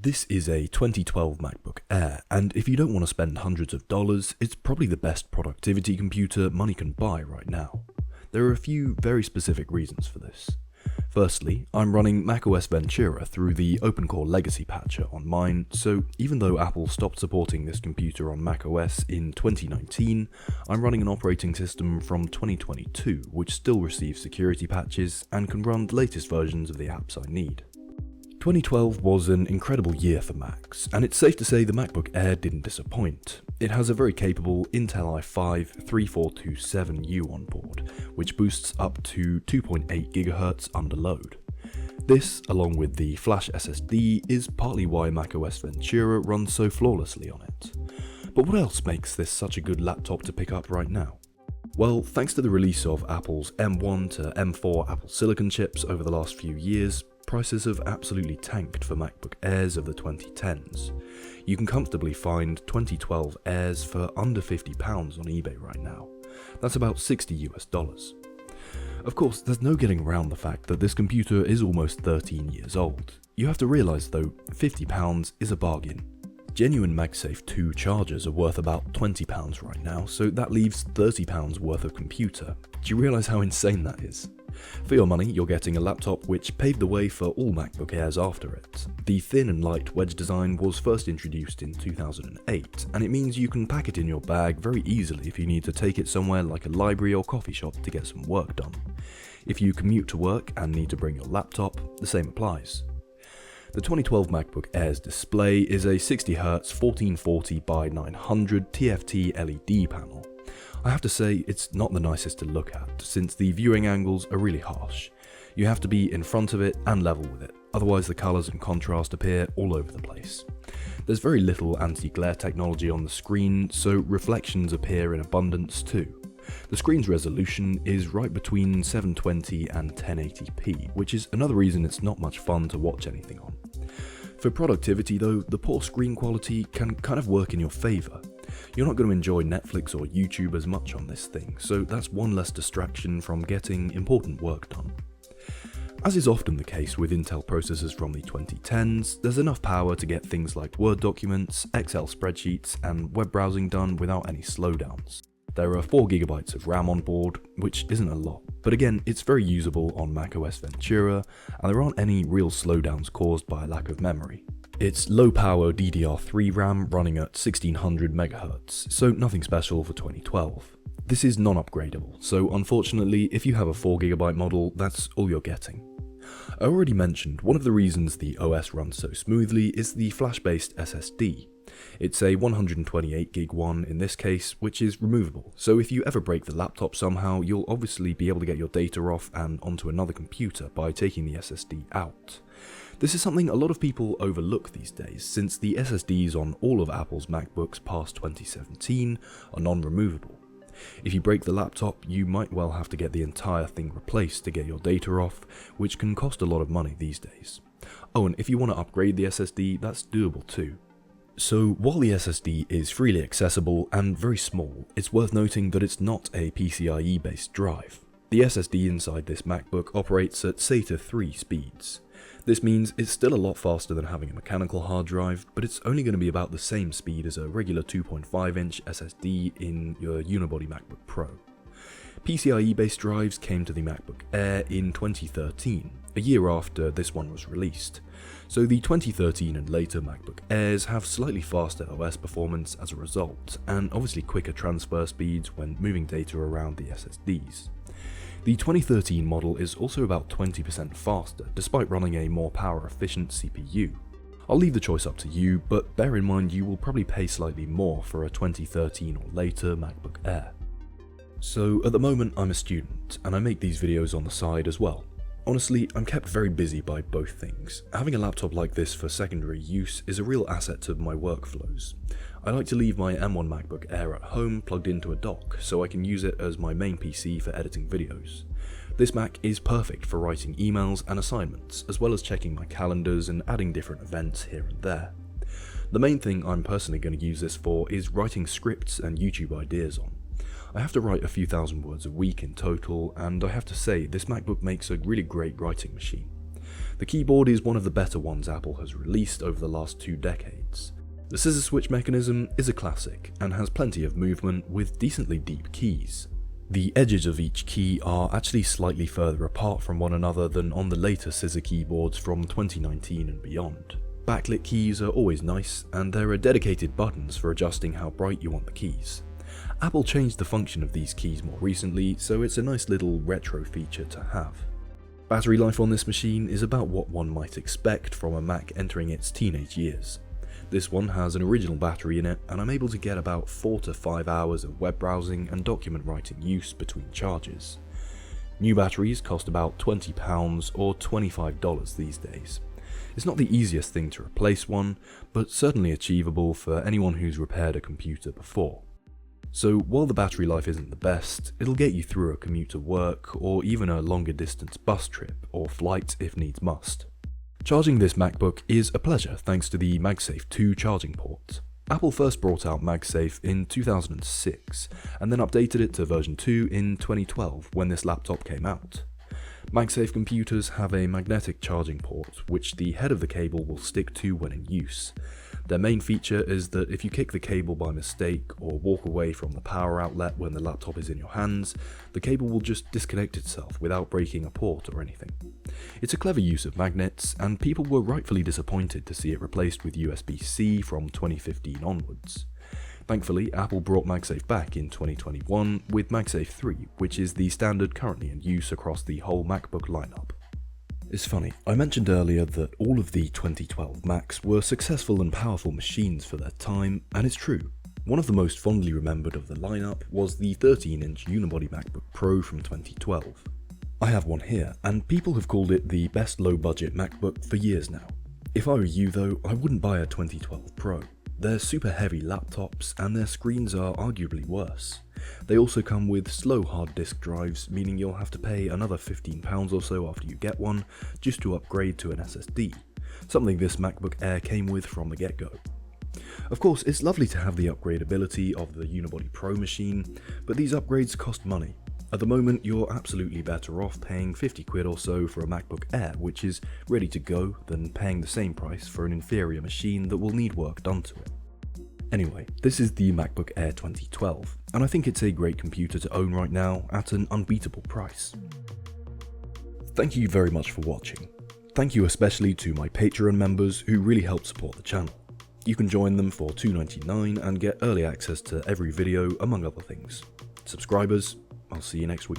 This is a 2012 MacBook Air, and if you don't want to spend hundreds of dollars, it's probably the best productivity computer money can buy right now. There are a few very specific reasons for this. Firstly, I'm running macOS Ventura through the OpenCore Legacy patcher on mine, so even though Apple stopped supporting this computer on macOS in 2019, I'm running an operating system from 2022 which still receives security patches and can run the latest versions of the apps I need. 2012 was an incredible year for Macs, and it's safe to say the MacBook Air didn't disappoint. It has a very capable Intel i5-3427U on board, which boosts up to 2.8 GHz under load. This, along with the flash SSD, is partly why macOS Ventura runs so flawlessly on it. But what else makes this such a good laptop to pick up right now? Well, thanks to the release of Apple's M1 to M4 Apple Silicon chips over the last few years, prices have absolutely tanked for MacBook Airs of the 2010s. You can comfortably find 2012 Airs for under £50 on eBay right now. That's about $60 US. Of course, there's no getting around the fact that this computer is almost 13 years old. You have to realise though, £50 is a bargain. Genuine MagSafe 2 chargers are worth about £20 right now, so that leaves £30 worth of computer. Do you realise how insane that is? For your money, you're getting a laptop which paved the way for all MacBook Airs after it. The thin and light wedge design was first introduced in 2008, and it means you can pack it in your bag very easily if you need to take it somewhere like a library or coffee shop to get some work done. If you commute to work and need to bring your laptop, the same applies. The 2012 MacBook Air's display is a 60Hz 1440 by 900 TFT LED panel. I have to say, it's not the nicest to look at, since the viewing angles are really harsh. You have to be in front of it and level with it, otherwise the colours and contrast appear all over the place. There's very little anti-glare technology on the screen, so reflections appear in abundance too. The screen's resolution is right between 720 and 1080p, which is another reason it's not much fun to watch anything on. For productivity though, the poor screen quality can kind of work in your favour. You're not going to enjoy Netflix or YouTube as much on this thing, so that's one less distraction from getting important work done. As is often the case with Intel processors from the 2010s, there's enough power to get things like Word documents, Excel spreadsheets, and web browsing done without any slowdowns. There are 4GB of RAM on board, which isn't a lot, but again, it's very usable on macOS Ventura, and there aren't any real slowdowns caused by a lack of memory. It's low-power DDR3 RAM running at 1600 MHz, so nothing special for 2012. This is non-upgradable, so unfortunately, if you have a 4GB model, that's all you're getting. I already mentioned one of the reasons the OS runs so smoothly is the flash-based SSD. It's a 128GB one in this case, which is removable, so if you ever break the laptop somehow, you'll obviously be able to get your data off and onto another computer by taking the SSD out. This is something a lot of people overlook these days, since the SSDs on all of Apple's MacBooks past 2017 are non-removable. If you break the laptop, you might well have to get the entire thing replaced to get your data off, which can cost a lot of money these days. Oh, and if you want to upgrade the SSD, that's doable too. So while the SSD is freely accessible and very small, it's worth noting that it's not a PCIe based drive. The SSD inside this MacBook operates at SATA 3 speeds. This means it's still a lot faster than having a mechanical hard drive, but it's only going to be about the same speed as a regular 2.5-inch SSD in your unibody MacBook Pro. PCIe-based drives came to the MacBook Air in 2013, a year after this one was released. So the 2013 and later MacBook Airs have slightly faster OS performance as a result, and obviously quicker transfer speeds when moving data around the SSDs. The 2013 model is also about 20% faster, despite running a more power-efficient CPU. I'll leave the choice up to you, but bear in mind you will probably pay slightly more for a 2013 or later MacBook Air. So at the moment I'm a student, and I make these videos on the side as well. Honestly, I'm kept very busy by both things. Having a laptop like this for secondary use is a real asset to my workflows. I like to leave my M1 MacBook Air at home plugged into a dock, so I can use it as my main PC for editing videos. This Mac is perfect for writing emails and assignments, as well as checking my calendars and adding different events here and there. The main thing I'm personally going to use this for is writing scripts and YouTube ideas on. I have to write a few thousand words a week in total, and I have to say this MacBook makes a really great writing machine. The keyboard is one of the better ones Apple has released over the last 2 decades. The scissor switch mechanism is a classic and has plenty of movement with decently deep keys. The edges of each key are actually slightly further apart from one another than on the later scissor keyboards from 2019 and beyond. Backlit keys are always nice, and there are dedicated buttons for adjusting how bright you want the keys. Apple changed the function of these keys more recently, so it's a nice little retro feature to have. Battery life on this machine is about what one might expect from a Mac entering its teenage years. This one has an original battery in it, and I'm able to get about 4 to 5 hours of web browsing and document writing use between charges. New batteries cost about £20 or $25 these days. It's not the easiest thing to replace one, but certainly achievable for anyone who's repaired a computer before. So while the battery life isn't the best, it'll get you through a commute to work or even a longer distance bus trip or flight if needs must. Charging this MacBook is a pleasure thanks to the MagSafe 2 charging port. Apple first brought out MagSafe in 2006 and then updated it to version 2 in 2012 when this laptop came out. MagSafe computers have a magnetic charging port which the head of the cable will stick to when in use. Their main feature is that if you kick the cable by mistake or walk away from the power outlet when the laptop is in your hands, the cable will just disconnect itself without breaking a port or anything. It's a clever use of magnets, and people were rightfully disappointed to see it replaced with USB-C from 2015 onwards. Thankfully, Apple brought MagSafe back in 2021 with MagSafe 3, which is the standard currently in use across the whole MacBook lineup. It's funny, I mentioned earlier that all of the 2012 Macs were successful and powerful machines for their time, and it's true. One of the most fondly remembered of the lineup was the 13-inch unibody MacBook Pro from 2012. I have one here, and people have called it the best low-budget MacBook for years now. If I were you though, I wouldn't buy a 2012 Pro. They're super heavy laptops, and their screens are arguably worse. They also come with slow hard disk drives, meaning you'll have to pay another £15 or so after you get one, just to upgrade to an SSD, something this MacBook Air came with from the get-go. Of course, it's lovely to have the upgradability of the Unibody Pro machine, but these upgrades cost money. At the moment, you're absolutely better off paying 50 quid or so for a MacBook Air, which is ready to go, than paying the same price for an inferior machine that will need work done to it. Anyway, this is the MacBook Air 2012, and I think it's a great computer to own right now at an unbeatable price. Thank you very much for watching. Thank you especially to my Patreon members who really help support the channel. You can join them for $2.99 and get early access to every video, among other things. Subscribers, I'll see you next week.